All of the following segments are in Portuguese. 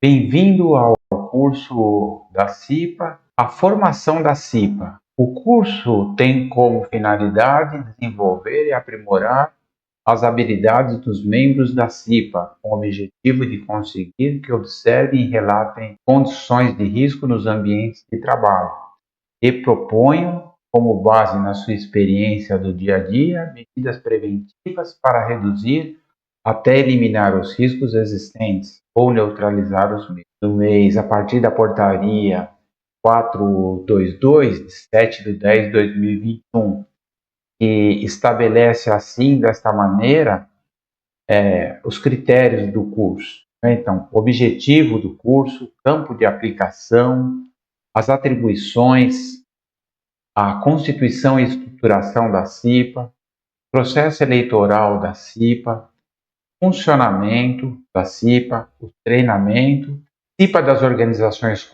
Bem-vindo ao curso da CIPA, a formação da CIPA. O curso tem como finalidade desenvolver e aprimorar as habilidades dos membros da CIPA, com o objetivo de conseguir que observem e relatem condições de risco nos ambientes de trabalho e proponham, como base na sua experiência do dia a dia, medidas preventivas para reduzir até eliminar os riscos existentes ou neutralizar os mesmos. No mês, a partir da portaria 422, de 7 de 10 de 2021, que estabelece assim, desta maneira, os critérios do curso. Então, objetivo do curso, campo de aplicação, as atribuições, a constituição e estruturação da CIPA, processo eleitoral da CIPA, funcionamento da CIPA, o treinamento, CIPA das organizações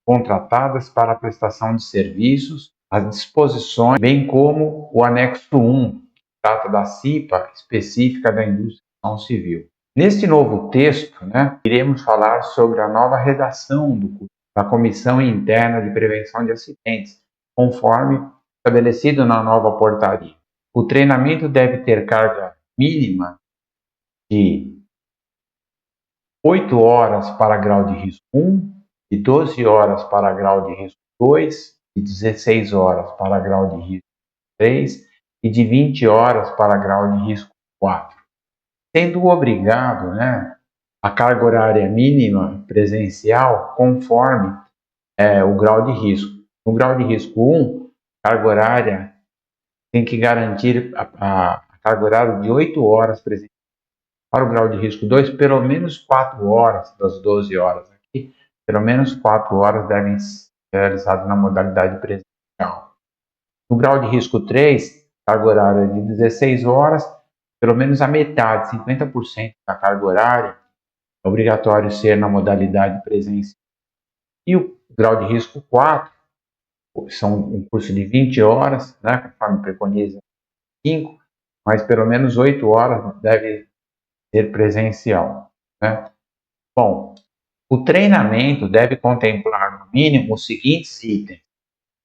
contratadas para a prestação de serviços, as disposições, bem como o anexo 1, que trata da CIPA específica da indústria civil. Neste novo texto, iremos falar sobre a nova redação do curso da Comissão Interna de Prevenção de Acidentes, conforme estabelecido na nova portaria. O treinamento deve ter carga mínima de 8 horas para grau de risco 1, de 12 horas para grau de risco 2, de 16 horas para grau de risco 3 e de 20 horas para grau de risco 4. Sendo obrigado a carga horária mínima presencial conforme o grau de risco. No grau de risco 1, a carga horária tem que garantir a carga horária de 8 horas presencial. Para o grau de risco 2, pelo menos 4 horas das 12 horas aqui, pelo menos 4 horas devem ser realizadas na modalidade presencial. No grau de risco 3, carga horária de 16 horas, pelo menos a metade, 50% da carga horária, é obrigatório ser na modalidade presencial. E o grau de risco 4, são um curso de 20 horas, conforme preconiza 5, mas pelo menos 8 horas deve ser presencial. Bom, o treinamento deve contemplar, no mínimo, os seguintes itens: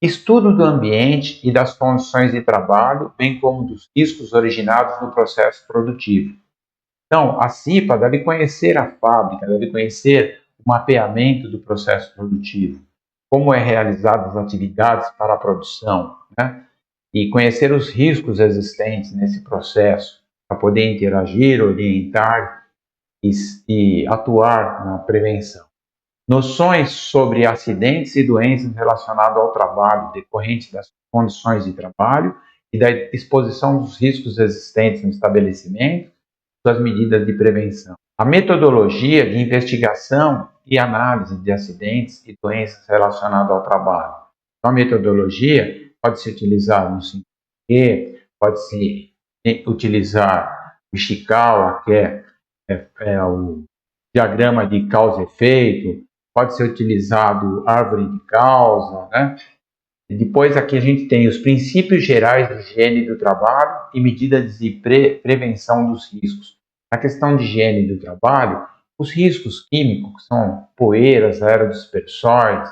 estudo do ambiente e das condições de trabalho, bem como dos riscos originados no processo produtivo. Então, a CIPA deve conhecer a fábrica, deve conhecer o mapeamento do processo produtivo, como é realizadas as atividades para a produção, e conhecer os riscos existentes nesse processo, para poder interagir, orientar e atuar na prevenção. Noções sobre acidentes e doenças relacionadas ao trabalho decorrentes das condições de trabalho e da exposição dos riscos existentes no estabelecimento, das medidas de prevenção. A metodologia de investigação e análise de acidentes e doenças relacionadas ao trabalho. Então, a metodologia pode ser utilizada no 5Q, pode-se utilizar o Ishikawa, que é o diagrama de causa e efeito, pode ser utilizado árvore de causa, E depois aqui a gente tem os princípios gerais de higiene do trabalho e medidas de prevenção dos riscos. Na questão de higiene do trabalho, os riscos químicos, que são poeiras, aerodispersões,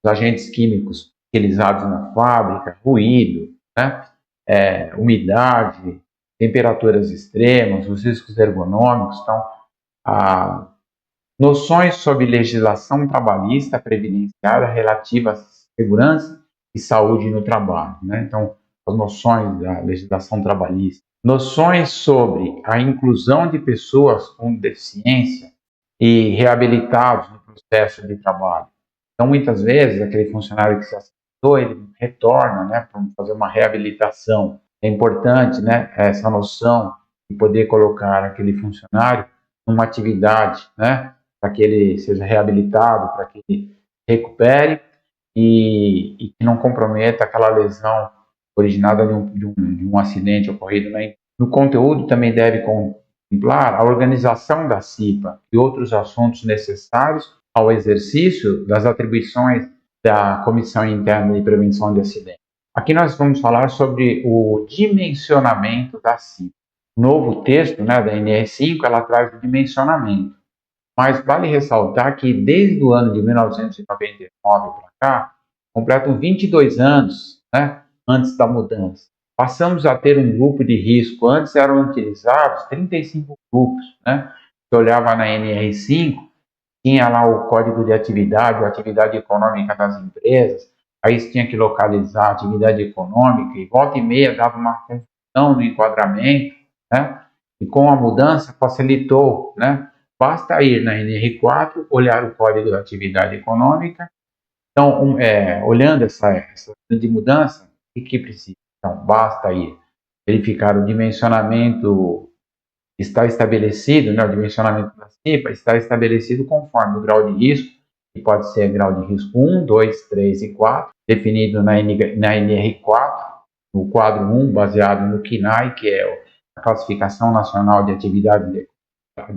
os agentes químicos utilizados na fábrica, ruído, umidade, temperaturas extremas, os riscos ergonômicos. Então, noções sobre legislação trabalhista previdenciária relativa à segurança e saúde no trabalho. Então, as noções da legislação trabalhista. Noções sobre a inclusão de pessoas com deficiência e reabilitados no processo de trabalho. Então, muitas vezes, aquele funcionário que se acidentou, ele retorna para fazer uma reabilitação. É importante essa noção de poder colocar aquele funcionário numa atividade, para que ele seja reabilitado, para que ele recupere e que não comprometa aquela lesão originada de um acidente ocorrido. No conteúdo também deve contemplar a organização da CIPA e outros assuntos necessários ao exercício das atribuições da Comissão Interna de Prevenção de Acidentes. Aqui nós vamos falar sobre o dimensionamento da CIPA. O novo texto da NR5, ela traz o dimensionamento, Mas vale ressaltar que desde o ano de 1999 para cá, completam 22 anos, né, antes da mudança. Passamos a ter um grupo de risco. Antes eram utilizados 35 grupos, né? Você olhava na NR5, tinha lá o código de atividade, a atividade econômica das empresas, aí você tinha que localizar a atividade econômica, e volta e meia dava uma confusão no enquadramento, né? E com a mudança facilitou, né? Basta ir na NR4, olhar o código da atividade econômica. Então, olhando essa de mudança, o que precisa? Então, basta ir verificar o dimensionamento está estabelecido, né, o dimensionamento da CIPA está estabelecido conforme o grau de risco, que pode ser grau de risco 1, 2, 3 e 4, definido na NR4, no quadro 1, baseado no CNAE, que é a Classificação Nacional de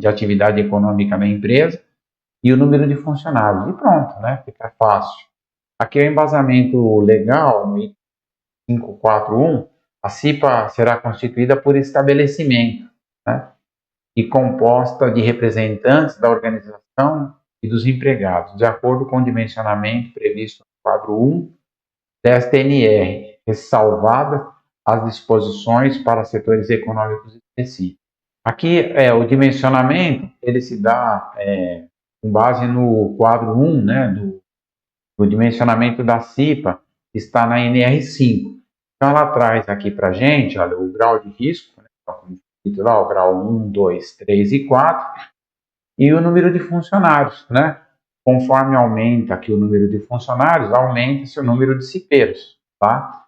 Atividade Econômica da Empresa, e o número de funcionários. E pronto, né? Fica fácil. Aqui é o embasamento legal, no item 541, a CIPA será constituída por estabelecimento, né? E composta de representantes da organização e dos empregados, de acordo com o dimensionamento previsto no quadro 1 desta NR, ressalvadas as disposições para setores econômicos específicos. Aqui, o dimensionamento, ele se dá com base no quadro 1, né, do dimensionamento da CIPA, está na NR5. Então, ela traz aqui para a gente, olha, o grau de risco, né, lá, o grau 1, 2, 3 e 4, e o número de funcionários, né? Conforme aumenta aqui o número de funcionários, aumenta-se o número de cipeiros, tá?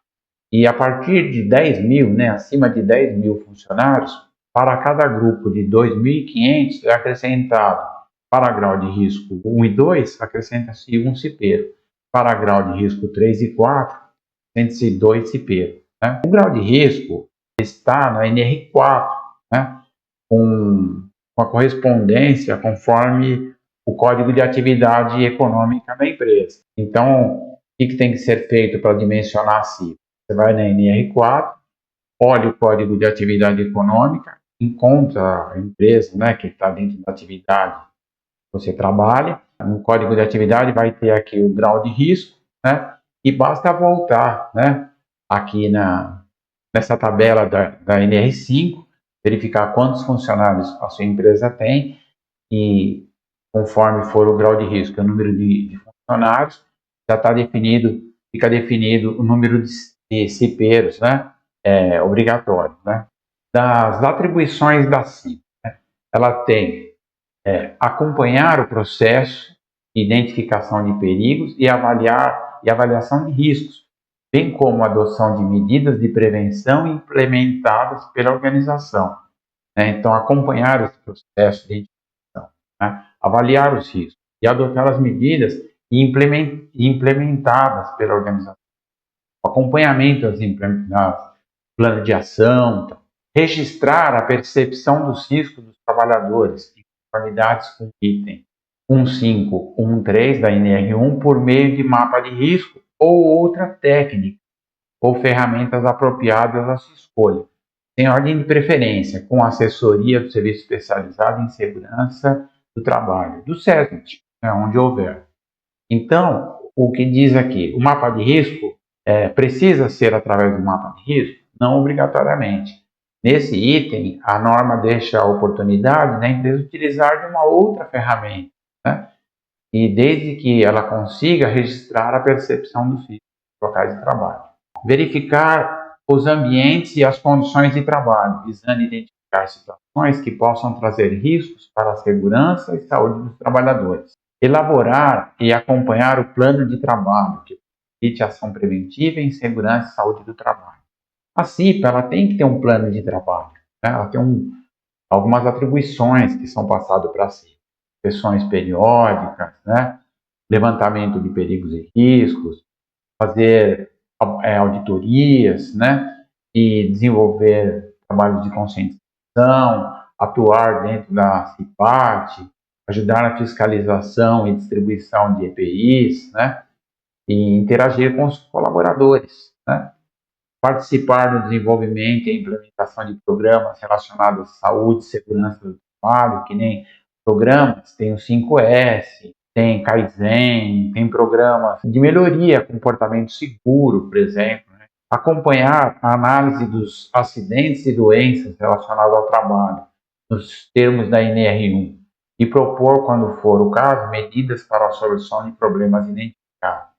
E a partir de 10 mil, né, acima de 10 mil funcionários, para cada grupo de 2.500 é acrescentado, para grau de risco 1 e 2, acrescenta-se um cipeiro. Para grau de risco 3 e 4, acrescenta-se 2 cipeiros. Né? O grau de risco está na NR4, né, com a correspondência conforme o Código de Atividade Econômica da empresa. Então, o que tem que ser feito para dimensionar a CIPA? Você vai na NR4, olha o Código de Atividade Econômica, encontra a empresa, né, que está dentro da atividade que você trabalha. No Código de Atividade vai ter aqui o grau de risco, né, e basta voltar, né, aqui nessa tabela da NR5, verificar quantos funcionários a sua empresa tem e, conforme for o grau de risco, o número de funcionários, já está definido, fica definido o número de cipeiros, né, obrigatório, né. Das atribuições da CIPA, né, ela tem acompanhar o processo de identificação de perigos e avaliação de riscos, bem como a adoção de medidas de prevenção implementadas pela organização. Né? Então, acompanhar esse processo de identificação, né? Avaliar os riscos e adotar as medidas implementadas pela organização. O acompanhamento das planos de ação, registrar a percepção dos riscos dos trabalhadores em conformidades com o item 1513 da NR1 por meio de mapa de risco ou outra técnica ou ferramentas apropriadas à sua escolha, em ordem de preferência, com assessoria do Serviço Especializado em Segurança do Trabalho, do SESNIT, né, onde houver. Então, o que diz aqui, o mapa de risco precisa ser através do mapa de risco? Não obrigatoriamente. Nesse item, a norma deixa a oportunidade da empresa utilizar de uma outra ferramenta, né? E desde que ela consiga registrar a percepção dos riscos dos locais de trabalho. Verificar os ambientes e as condições de trabalho, visando identificar situações que possam trazer riscos para a segurança e saúde dos trabalhadores. Elaborar e acompanhar o plano de trabalho, que permite ação preventiva em segurança e saúde do trabalho. A CIPA, ela tem que ter um plano de trabalho, né? Ela tem algumas atribuições que são passadas para a CIPA. Inspeções periódicas, né? Levantamento de perigos e riscos, fazer auditorias, né? E desenvolver trabalhos de conscientização, atuar dentro da CIPAT, ajudar na fiscalização e distribuição de EPIs, né? E interagir com os colaboradores, né? Participar no desenvolvimento e implementação de programas relacionados à saúde e segurança do trabalho, que nem programas, tem o 5S, tem Kaizen, tem programas de melhoria, comportamento seguro, por exemplo, né? Acompanhar a análise dos acidentes e doenças relacionados ao trabalho, nos termos da NR1, e propor, quando for o caso, medidas para a solução de problemas identificados.